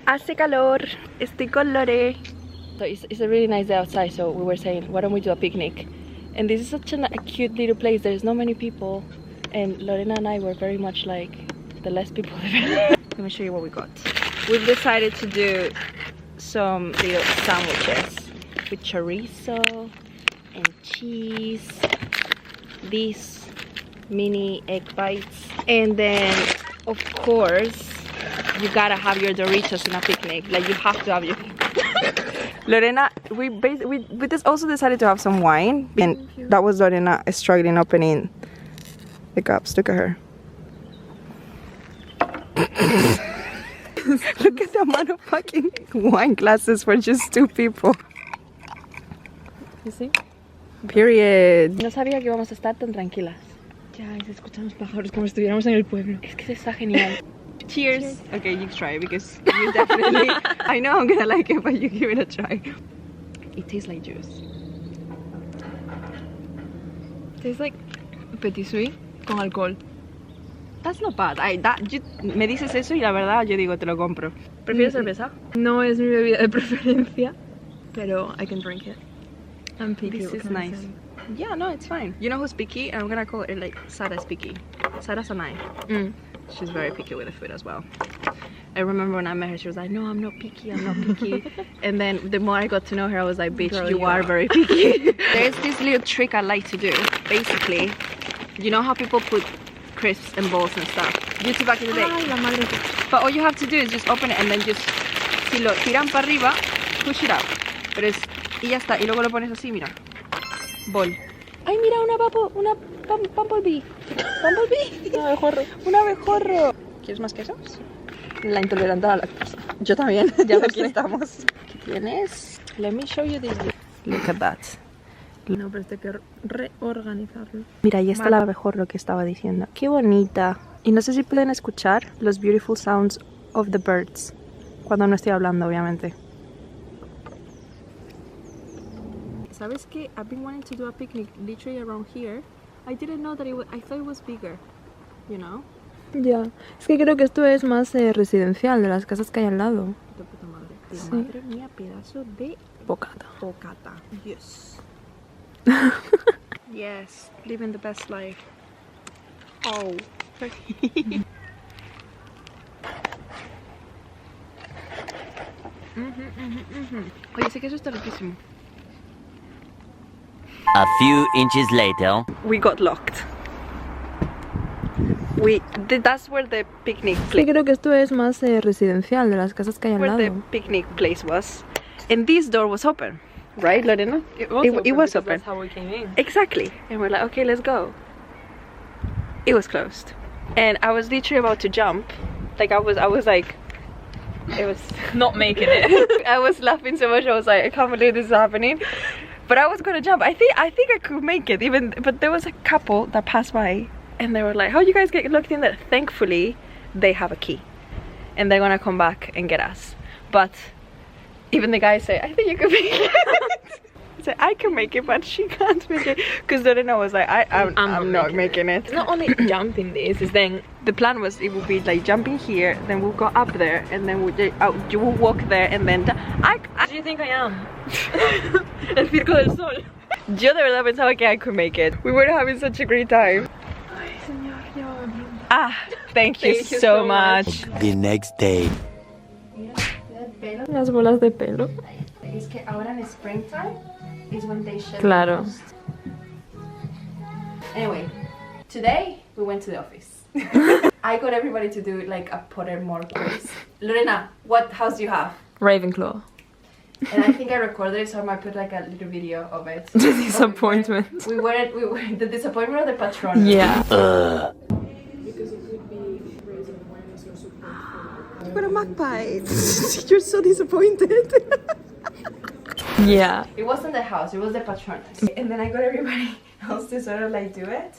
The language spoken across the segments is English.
Hace calor. Estoy con Lore. So it's a really nice day outside, so we were saying, why don't we do a picnic? And this is such a cute little place. There's not many people. And Lorena and I were very much like the less people the better. Let me show you what we got. We've decided to do some little sandwiches with chorizo and cheese. These mini egg bites. And then, of course, you gotta have your Doritos in a picnic. Like, you have to have your... Lorena, we also decided to have some wine. And that was Lorena struggling opening the cups. Look at her. Look at the amount of fucking wine glasses for just 2 people. You see? Period. No sabía que íbamos a estar tan tranquilas. Ya, se escuchan los pájaros como si estuviéramos en el pueblo. Es que está genial. Cheers. Okay, you try because you definitely... I know I'm gonna like it, but you give it a try. It tastes like juice. Tastes like petit suisse con alcohol. That's not bad. Me dices eso y la verdad yo digo te lo compro. ¿Prefieres cerveza? No es mi bebida de preferencia, pero I can drink it. I'm picky. This is nice. Yeah, no, it's fine. You know who's picky? I'm gonna call it like Sarah's picky. Sarah's a nine. She's very picky with the food as well. I remember when I met her, she was like, no, I'm not picky, I'm not picky. And then the more I got to know her, I was like, bitch, girl, you are very picky. There's this little trick I like to do. Basically, you know how people put crisps and balls and stuff? YouTube back in the day. Ay, la madre. But all you have to do is just open it and then just, si lo tiran para arriba, push it up. Pero es, y ya está, y luego lo pones así, mira. Ball. Ay, mira, una bumblebee. Bumblebee. Un abejorro. Un abejorro. ¿Quieres más quesos? La intolerante a la lactosa. Yo también. Ya aquí estamos. ¿Qué tienes? Let me show you this. Look at that. No, pero hay que reorganizarlo. Mira, ahí está el abejorro que estaba diciendo. Qué bonita. Y no sé si pueden escuchar los beautiful sounds of the birds. Cuando no estoy hablando, obviamente. ¿Sabes qué? I've been wanting to do a picnic literally around here. I didn't know that I thought it was bigger, you know? Ya, es que creo que esto es más residencial, de las casas que hay al lado. De puta madre. Sí. Madre mía, pedazo de Bocata. bocata. Yes. Yes, living the best life. Oh. Oye, sé que eso está riquísimo. A few inches later. We got locked. That's where the picnic Sí, place. creo que esto es más residencial, de las casas que hay al Where the lado. picnic place was, and this door was open, right, Lorena? It was open. That's how we came in. Exactly. And we're like, okay, let's go. It was closed, and I was literally about to jump. Like I was like, it was Not making it. I was laughing so much. I was like, I can't believe this is happening. But I was gonna jump. I think I could make it. But there was a couple that passed by, and they were like, "How you guys get locked in there?" Thankfully, they have a key, and they're gonna come back and get us. But even the guy said, "I think you could make it." I said, "I can make it, but she can't make it," because Lorena was like, "I'm not making it." It's not only jumping this, is then The plan was it would be like jumping here, then we'll go up there, and then you will walk there, and then What do you think I am? El circo del sol. Yo de verdad pensaba que I could make it. We were having such a great time. Ay, señor, llévame. Ah, thank you so much. The next day. Las bolas de pelo. Es que ahora en springtime is when they shed. Claro. Anyway, today we went to the office. I got everybody to do like a Pottermore quiz. Lorena, what house do you have? Ravenclaw. And I think I recorded it, so I might put like a little video of it. The disappointment. We were the disappointment of the patron. Yeah. What a magpie! You're so disappointed. Yeah. It wasn't the house, it was the patronus. And then I got everybody else to sort of like do it.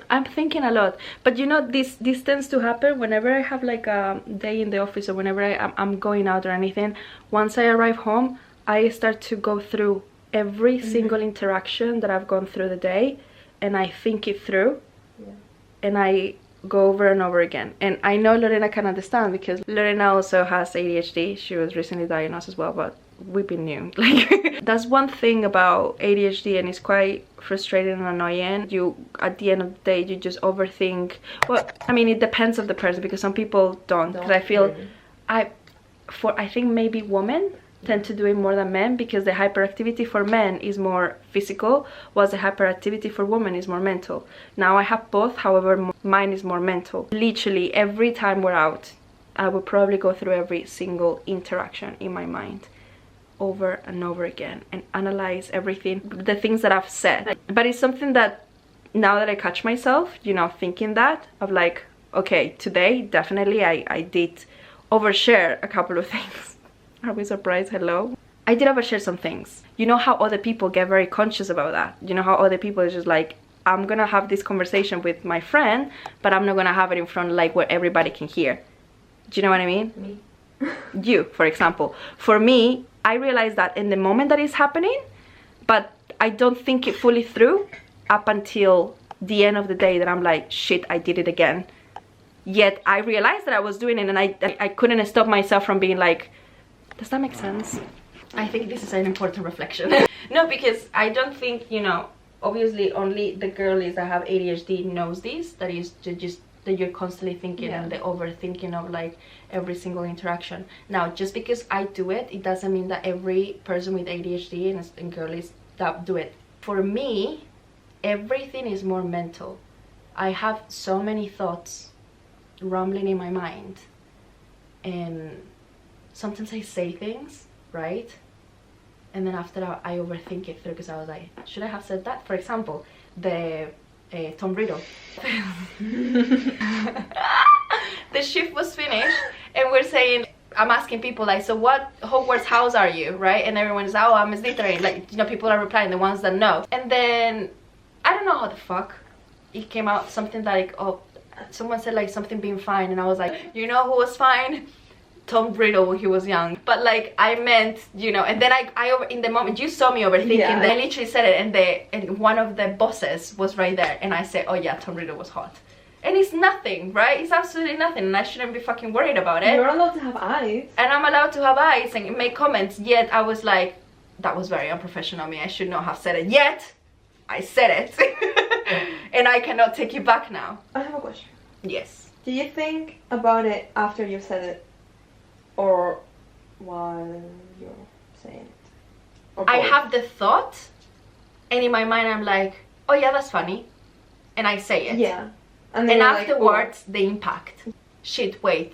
I'm thinking a lot, but you know, this tends to happen whenever I have like a day in the office, or whenever I'm going out or anything. Once I arrive home, I start to go through every single interaction that I've gone through the day, and I think it through. Yeah. And I go over and over again. And I know Lorena can understand, because Lorena also has ADHD. She was recently diagnosed as well, but we've been new. Like, that's one thing about ADHD, and it's quite frustrating and annoying. You, at the end of the day, you just overthink. Well, I mean, it depends of the person, because some people don't. Because I feel, really. I think maybe women tend to do it more than men, because the hyperactivity for men is more physical, whilst the hyperactivity for women is more mental. Now I have both, however mine is more mental. Literally every time we're out, I will probably go through every single interaction in my mind over and over again and analyze everything, the things that I've said. But it's something that now that I catch myself, you know, thinking that, of like, okay, today definitely I did overshare a couple of things. Are we surprised? Hello? I did overshare some things. You know how other people get very conscious about that? You know how other people is just like, I'm gonna have this conversation with my friend, but I'm not gonna have it in front, like, where everybody can hear. Do you know what I mean? Me. You, for example. For me, I realize that in the moment that it's happening, but I don't think it fully through up until the end of the day, that I'm like, shit, I did it again. Yet I realized that I was doing it, and I couldn't stop myself from being like, does that make sense? I think this is an important reflection. No, because I don't think, you know, obviously only the girlies that have ADHD knows this, that is just that you're constantly thinking, and the overthinking of like every single interaction. Now, just because I do it, it doesn't mean that every person with ADHD and girlies that do it. For me, everything is more mental. I have so many thoughts rumbling in my mind, and sometimes I say things, right? And then after that, I overthink it through, because I was like, should I have said that? For example, the Tom Riddle. The shift was finished, and we're saying, I'm asking people like, so what Hogwarts house are you, right? And everyone's, oh, I'm a Slytherin. Like, you know, people are replying, the ones that know. And then, I don't know how the fuck it came out, something like, oh, someone said like something being fine, and I was like, you know who was fine? Tom Riddle when he was young. But like, I meant, you know, and then I in the moment, you saw me overthinking, I literally said it, and one of the bosses was right there, and I said, oh yeah, Tom Riddle was hot. And it's nothing, right? It's absolutely nothing, and I shouldn't be fucking worried about it. You're allowed to have eyes. And I'm allowed to have eyes and make comments, yet I was like, that was very unprofessional of me, I should not have said it. Yet, I said it. And I cannot take it back now. I have a question. Yes. Do you think about it after you said it, or while you're saying it? Or I both? have the thought, and in my mind I'm like, oh yeah, that's funny, and I say it. Yeah. And afterwards, the impact. Shit, wait,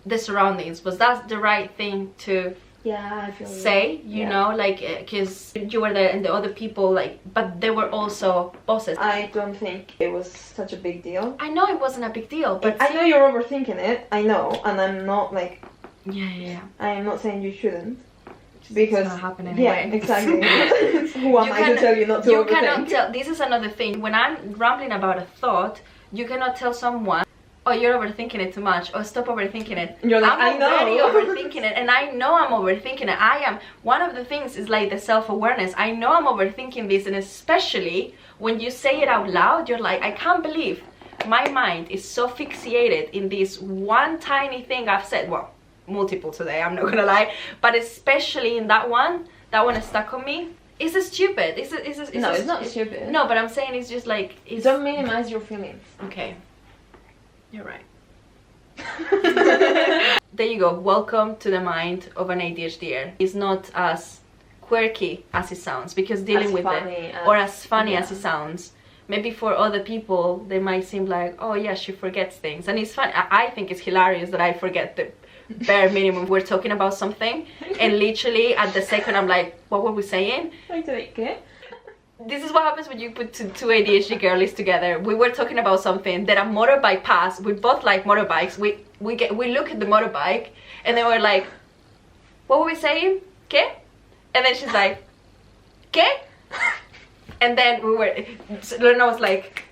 the surroundings, was that the right thing to I feel say, you know, like, because you were there and the other people, like, but they were also bosses. I don't think it was such a big deal. I know it wasn't a big deal, but I know you're overthinking it, I know, and I'm not like, yeah. I am not saying you shouldn't, because it's not happening anyway. Yeah, exactly. Who am I to tell you not to overthink? You cannot tell. This is another thing. When I'm rambling about a thought, you cannot tell someone, oh, you're overthinking it too much, or stop overthinking it. You're like, I'm already overthinking it, and I know I'm overthinking it. I am. One of the things is like the self-awareness. I know I'm overthinking this, and especially when you say it out loud, you're like, I can't believe my mind is so fixated in this one tiny thing I've said. Well, multiple today, I'm not gonna lie, but especially in that one is stuck on me. Is it stupid? No, it's not stupid. No, but I'm saying it's just like, it's... Don't minimize your feelings. Okay. You're right. There you go. Welcome to the mind of an ADHDer. It's not as quirky as it sounds, because dealing with it, or as funny as it sounds. Maybe for other people, they might seem like, oh yeah, she forgets things. And it's fun. I think it's hilarious that I forget the bare minimum. We're talking about something, and literally at the second I'm like, what were we saying? This is what happens when you put two ADHD girlies together. We were talking about something, that a motorbike passed. We both like motorbikes. We look at the motorbike, and then we're like, what were we saying? ¿Qué? And then she's like, ¿qué? And then Lorena was like,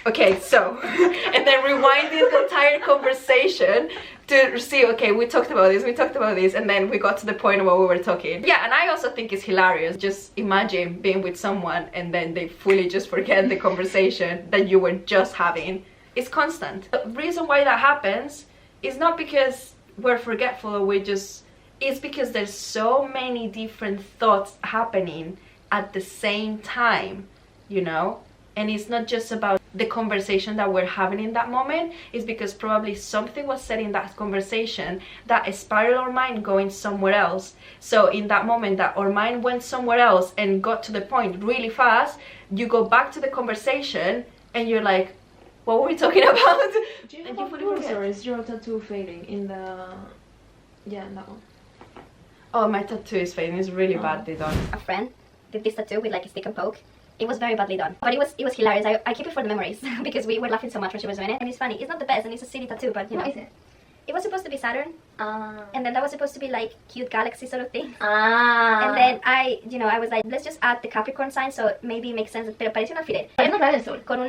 okay, so, and then rewinding the entire conversation to see, okay, we talked about this, and then we got to the point of what we were talking. Yeah, and I also think it's hilarious. Just imagine being with someone and then they fully just forget the conversation that you were just having. It's constant. The reason why that happens is not because we're forgetful or it's because there's so many different thoughts happening at the same time, you know? And it's not just about the conversation that we're having in that moment. It's because probably something was said in that conversation that spiraled our mind going somewhere else. So in that moment that our mind went somewhere else and got to the point really fast, you go back to the conversation and you're like, what were we talking about? Do you have a bruise or is your tattoo fading in the... Yeah, that one. Oh, my tattoo is fading. It's really badly done. A friend did this tattoo with like a stick and poke. It was very badly done, but it was hilarious. I keep it for the memories because we were laughing so much when she was doing it. And it's funny. It's not the best, and it's a silly tattoo, but you know. What is it? It was supposed to be Saturn, and then that was supposed to be like cute galaxy sort of thing. Ah. And then I was like, let's just add the Capricorn sign, so maybe it makes sense. Pero parece un alfiler. Parece una clave del sol. Como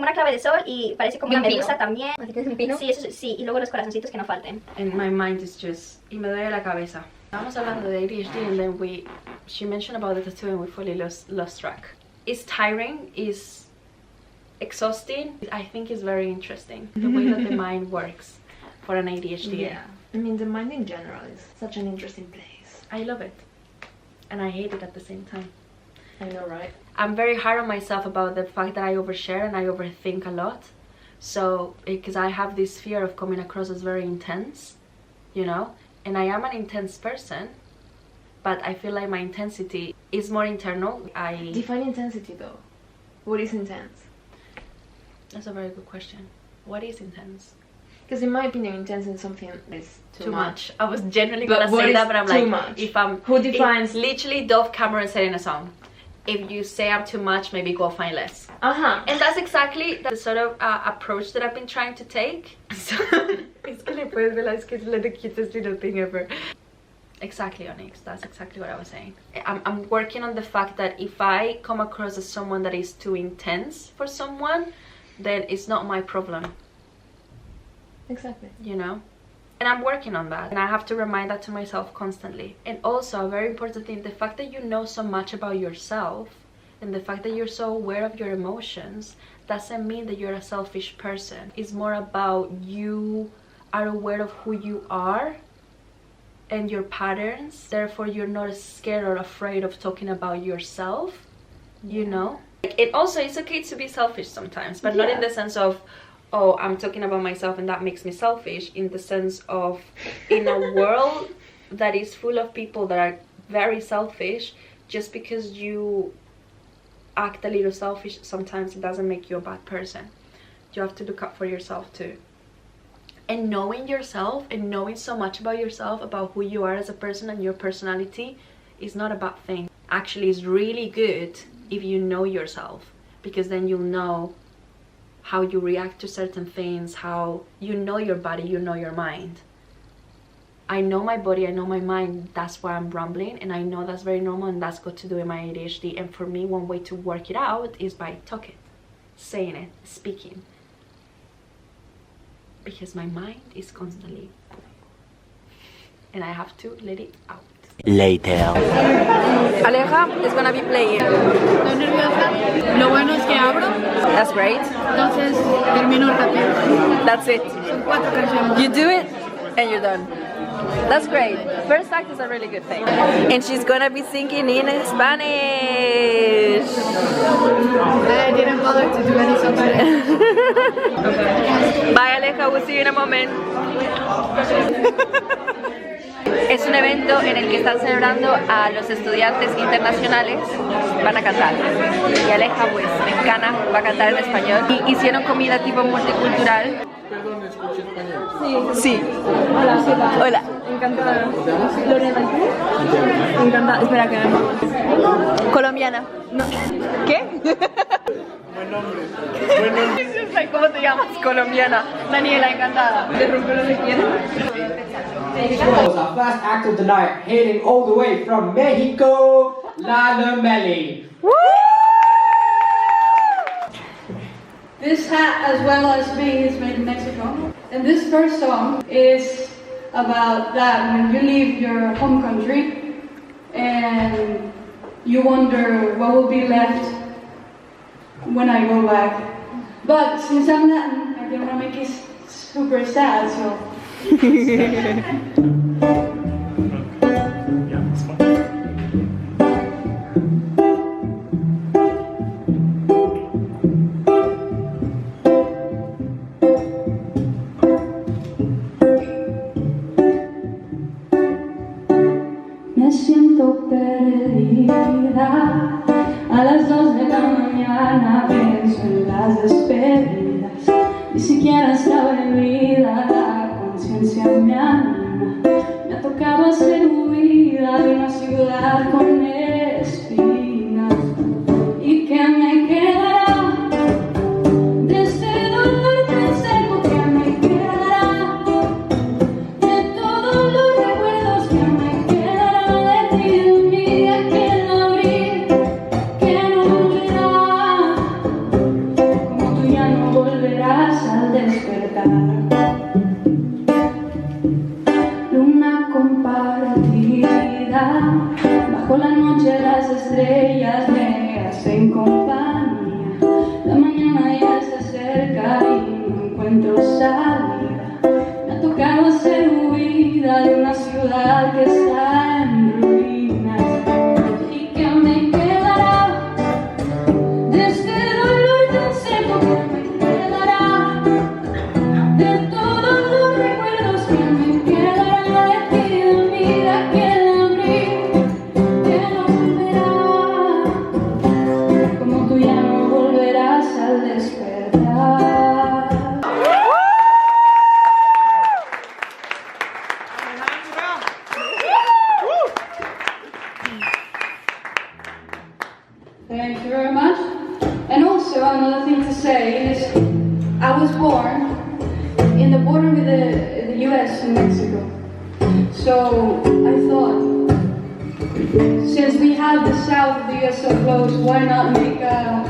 una clave de sol y parece como Y una un pino. medusa también. Así que es un pino. Sí, eso sí. Y luego los corazoncitos que no falten. And my mind is just... Y me duele la cabeza. Estamos hablando de ADHD and then she mentioned about the tattoo and we fully lost track. It's tiring, it's exhausting. I think it's very interesting, the way that the mind works for an ADHD. Yeah. I mean, the mind in general is such an interesting place. I love it. And I hate it at the same time. I know, right? I'm very hard on myself about the fact that I overshare and I overthink a lot. So, because I have this fear of coming across as very intense, you know? And I am an intense person, but I feel like my intensity is more internal. Define intensity though. What is intense? That's a very good question. What is intense? Because in my opinion, intense is something that is too much. I was genuinely But gonna what say is that, but I'm too like, much? if I'm... Who defines... Literally Dove Cameron said in a song, if you say I'm too much, maybe go find less. Uh-huh. And that's exactly the sort of approach that I've been trying to take. So, it's que le puedes realize que es the cutest little thing ever. Exactly, Onyx. That's exactly what I was saying. I'm working on the fact that if I come across as someone that is too intense for someone, then it's not my problem. Exactly. You know? And I'm working on that. And I have to remind that to myself constantly. And also, a very important thing, the fact that you know so much about yourself and the fact that you're so aware of your emotions doesn't mean that you're a selfish person. It's more about you are aware of who you are and your patterns, therefore you're not scared or afraid of talking about yourself, you know? It also, it's okay to be selfish sometimes, but not in the sense of, oh, I'm talking about myself and that makes me selfish, in the sense of, in a world that is full of people that are very selfish, just because you act a little selfish sometimes, it doesn't make you a bad person. You have to look up for yourself too. And knowing yourself and knowing so much about yourself, about who you are as a person and your personality, is not a bad thing. Actually, it's really good if you know yourself, because then you'll know how you react to certain things, how you know your body, you know your mind. I know my body, I know my mind, that's why I'm rambling, and I know that's very normal and that's got to do with my ADHD. And for me, one way to work it out is by talking, saying it, speaking. Because my mind is constantly, and I have to let it out. Later. Aleja is gonna be playing. Estoy nerviosa. Lo bueno es que abro, That's great. entonces termino rápido. That's it. Son 4 canciones. You do it and you're done. That's great. First act is a really good thing. And she's gonna be singing in Spanish. I didn't bother to do any songs today. Bye Aleja, we'll see you in a moment. Es un evento en el que están celebrando a los estudiantes internacionales. Van a cantar. Y Aleja, pues, mexicana, va a cantar en español. Y hicieron comida tipo multicultural. Perdón, escuché español. Sí. Hola, ¿qué tal? Hola. Encantada. ¿Cómo te llamas? Lorena, ¿tú? Encantada. Espera, que me... Colombiana. No. ¿Qué? Buen nombre. ¿Cómo te llamas? Colombiana. Daniela, encantada. Te rompo lo que quieras. Was our first act of the night, hailing all the way from Mexico, La Melly. This hat, as well as me, is made in Mexico. And this first song is about that when you leave your home country and you wonder what will be left when I go back. But since I'm Latin, I I didn't want to make it super sad, so. Yeah, it's fine. Me siento perdida. A las 2 de la mañana pienso en las despedidas. Ni siquiera estaba en vida, la conciencia me anima. Me ha tocado hacer huida de una ciudad con espinas. ¿Y qué me quedará de este dolor tan seco? ¿Qué me quedará de todos los recuerdos? ¿Qué me quedará de ti, de mí, de aquel abril que no volverá? Como tú ya no volverás al despertar. Luna compartida, bajo la noche las estrellas me hacen compañía. La mañana ya se acerca y no encuentro salida. Me ha tocado hacer huida de una ciudad que está en ruinas. ¿Y qué me quedará de este dolor tan seco? ¿Qué me quedará de todos los recuerdos? ¿Qué me quedará de ti, de mí, de aquel abril que no volverá? Como tú ya no volverás al despertar. Thank you very much. And also another thing to say is I was born in the border with the US and Mexico. So I thought, since we have the south of the US so close, why not make a